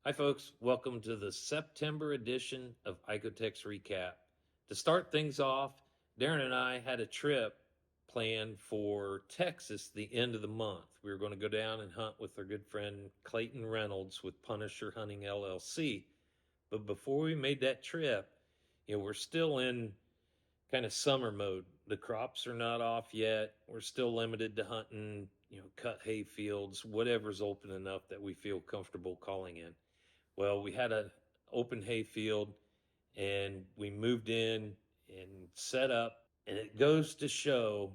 Hi, folks. Welcome to the September edition of Icotex Recap. To start things off, Darren and I had a trip planned for Texas the end of the month. We were going to go down and hunt with our good friend Clayton Reynolds with Punisher Hunting LLC. But before we made that trip, we're still in kind of summer mode. The crops are not off yet. We're still limited to hunting, cut hay fields, whatever's open enough that we feel comfortable calling in. Well, we had an open hay field and we moved in and set up, and it goes to show,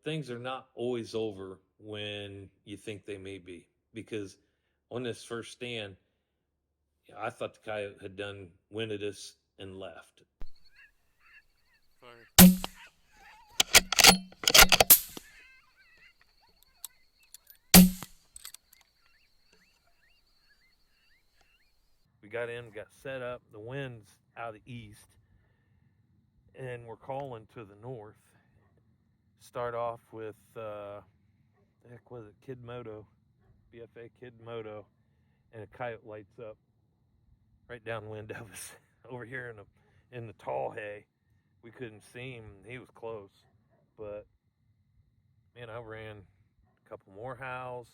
things are not always over when you think they may be. Because on this first stand, I thought the coyote had done winded us and left. Fire. We got in, got set up. The wind's out of the east, and we're calling to the north. Start off with, the heck was it? Kid Moto, BFA Kid Moto, and a coyote lights up right downwind of us over here in the tall hay. We couldn't see him. He was close, but man, I ran a couple more howls,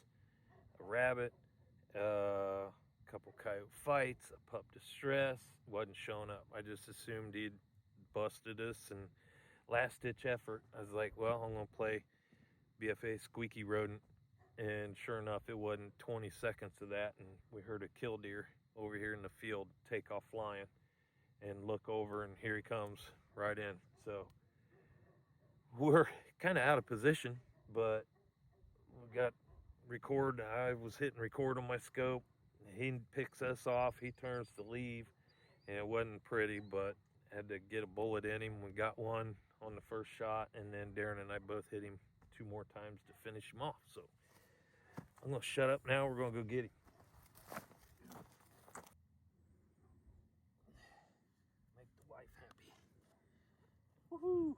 a rabbit, a couple coyote fights, a pup distress. Wasn't showing up. I just assumed he'd busted us, and last ditch effort, I was like, well, I'm gonna play BFA Squeaky Rodent, and sure enough, it wasn't 20 seconds of that, and we heard a killdeer over here in the field take off flying, and look over, and here he comes right in. So we're kind of out of position, but we got record. I was hitting record on my scope. He picks us off. He turns to leave, and it wasn't pretty, but had to get a bullet in him. We got one on the first shot, and then Darren and I both hit him 2 more times to finish him off. So I'm gonna shut up now. We're gonna go get him. Make the wife happy. Woohoo!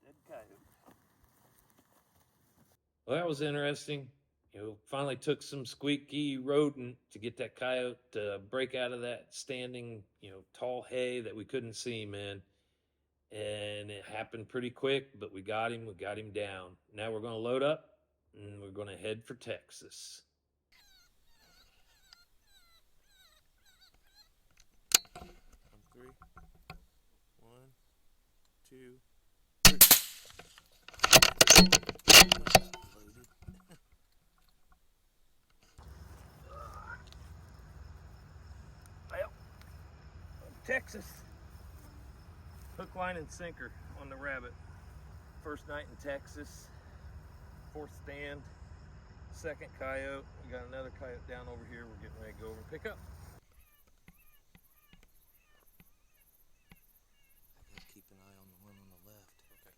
Dead coyote. Well, that was interesting. Finally took some squeaky rodent to get that coyote to break out of that standing, tall hay that we couldn't see him in. And it happened pretty quick, but we got him. We got him down. Now we're going to load up and we're going to head for Texas. On three. 1, 2, 3. Loaded. Well, Texas. Hook, line, and sinker on the rabbit. First night in Texas. Fourth stand. Second coyote. We got another coyote down over here. We're getting ready to go over and pick up. Keep an eye on the one on the left. Okay.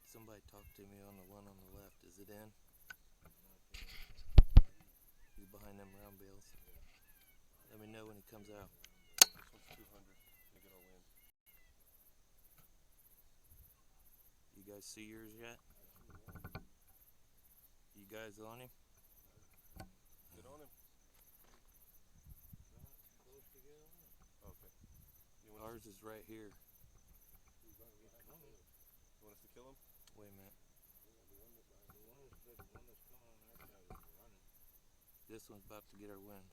Somebody talk to me on the one on the left. Is it in? He's behind them round bales. Let me know when he comes out. This one's 200. Let me get our wind. You guys see yours yet? You guys on him? Get on him. Okay. Ours is right here. You want us to kill him? Wait a minute. This one's about to get our wind.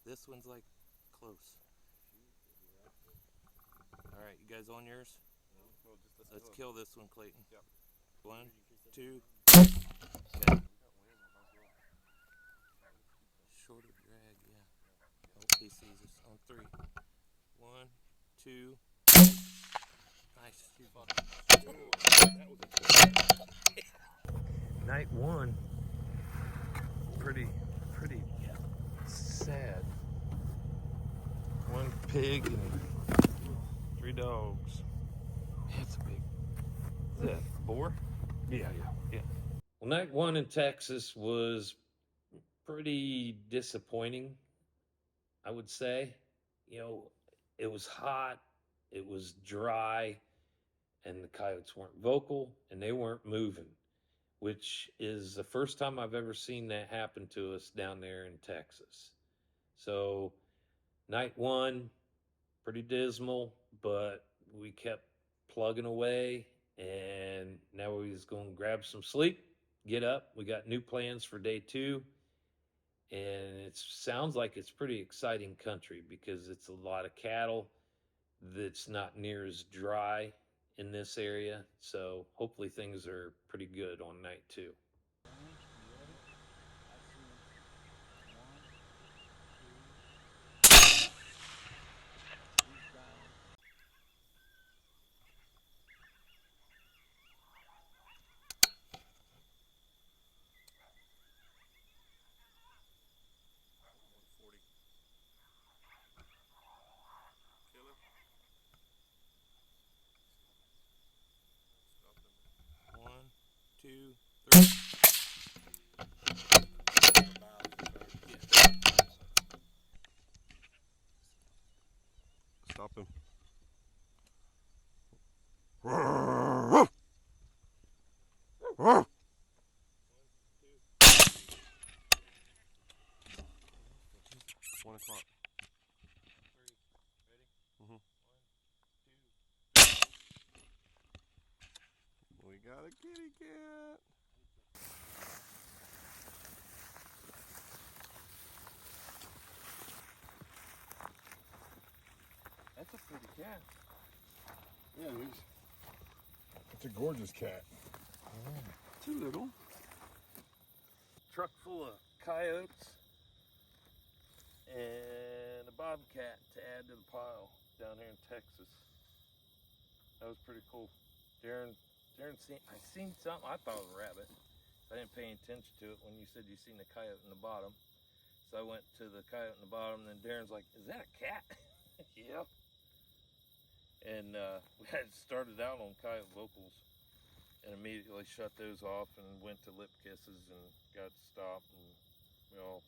This one's like close. Alright, you guys on yours? No, just Let's kill this one, Clayton. Yep. 1, 2. Okay. Shorter drag, yeah. Oh, he sees us on 3. 1, 2. Nice. That was a Night one. Pretty sad. 1 pig and 3 dogs. That's a big. Is that a boar? Yeah. Well, night one in Texas was pretty disappointing, I would say. It was hot, it was dry, and the coyotes weren't vocal and they weren't moving. which is the first time I've ever seen that happen to us down there in Texas. So, night one, pretty dismal, but we kept plugging away, and now we're just going to grab some sleep, get up. We got new plans for day two, and it sounds like it's pretty exciting country because it's a lot of cattle that's not near as dry in this area. So hopefully things are pretty good on night two. One, two, three. Stop him. One o'clock. Mm-hmm. We got a kitty cat. That's a pretty cat. Yeah, it is. It's a gorgeous cat. Too little. Truck full of coyotes and a bobcat to add to the pile down here in Texas. That was pretty cool. Darren I seen something. I thought it was a rabbit. I didn't pay any attention to it when you said you seen the coyote in the bottom. So I went to the coyote in the bottom, and then Darren's like, "Is that a cat?" Yep. And we had started out on coyote vocals, and immediately shut those off and went to lip kisses and got stopped, and we all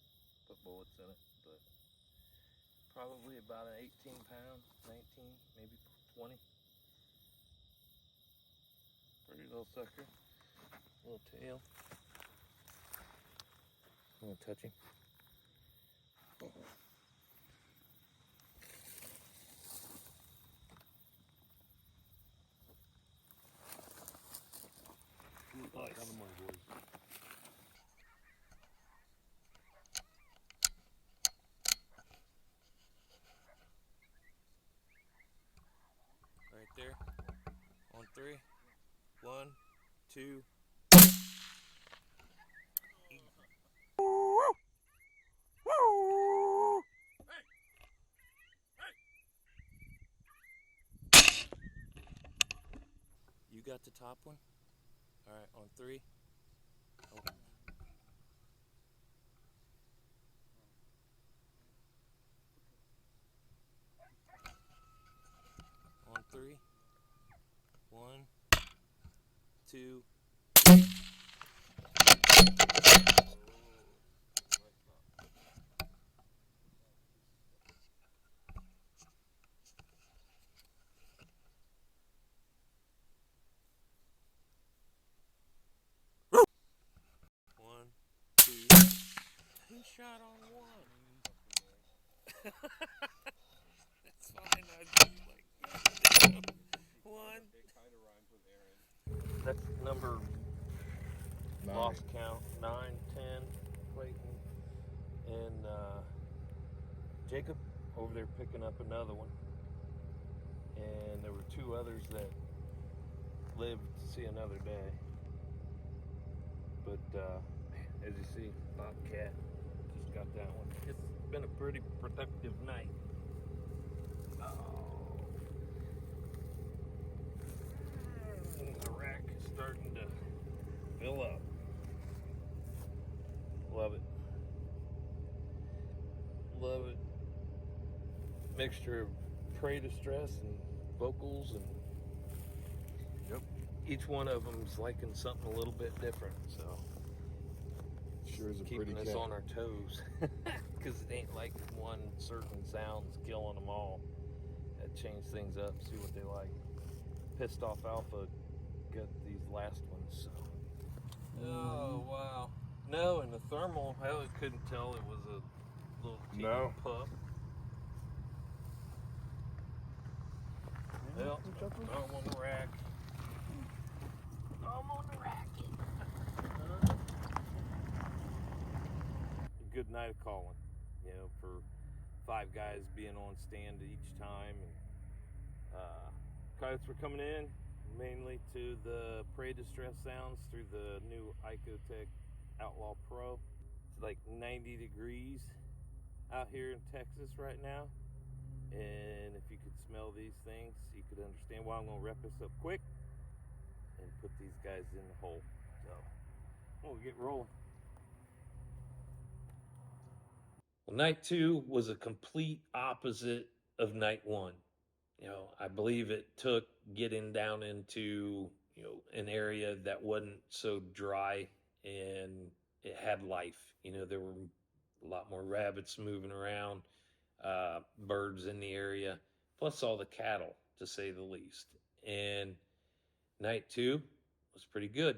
put bullets in it. But probably about an 18 pound, 19, maybe 20. Pretty little sucker. Little tail. I'm gonna touch him. Nice. Right there. On three. One, two. You got the top one? Alright, on three. Oh. On three. One, two. One, two. He shot on one. That's fine. I just like one. That's number 9. lost count 9, 10, Clayton, and Jacob over there picking up another one. And there were 2 others that lived to see another day. But as you see, Bobcat just got that one. It's been a pretty productive night. Oh. The rack is starting to fill up. Love it. Love it. Mixture of prey distress and vocals, and Yep. each one of them's liking something a little bit different. So Sure is a pretty keeping us cat. on our toes, because it ain't like one certain sound's killing them all. That change things up, see what they like. Pissed off Alpha got these last ones, so Oh, wow. No, and the thermal, hell, I couldn't tell it was a little teeny No. pup. Well, I'm on the rack. I'm on the rack. Good night of calling, you know, for 5 guys being on stand each time. And coyotes were coming in mainly to the prey distress sounds through the new Icotech Outlaw Pro. It's like 90 degrees out here in Texas right now. And if you could smell these things, you could understand why I'm going to wrap this up quick and put these guys in the hole. So we'll get rolling. Well, night 2 was a complete opposite of night 1. You know, I believe it took getting down into, you know, an area that wasn't so dry and it had life. You know, there were a lot more rabbits moving around, birds in the area, plus all the cattle, to say the least. And night 2 was pretty good.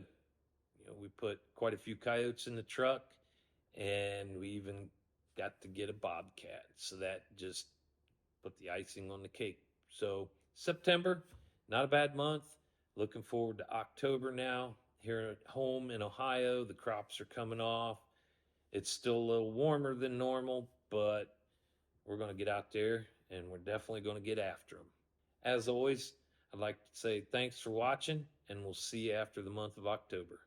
You know, we put quite a few coyotes in the truck, and we even got to get a bobcat. So that just put the icing on the cake. So September, not a bad month. Looking forward to October now. Here at home in Ohio, the crops are coming off. It's still a little warmer than normal, but we're going to get out there and we're definitely going to get after them. As always, I'd like to say thanks for watching, and we'll see you after the month of October.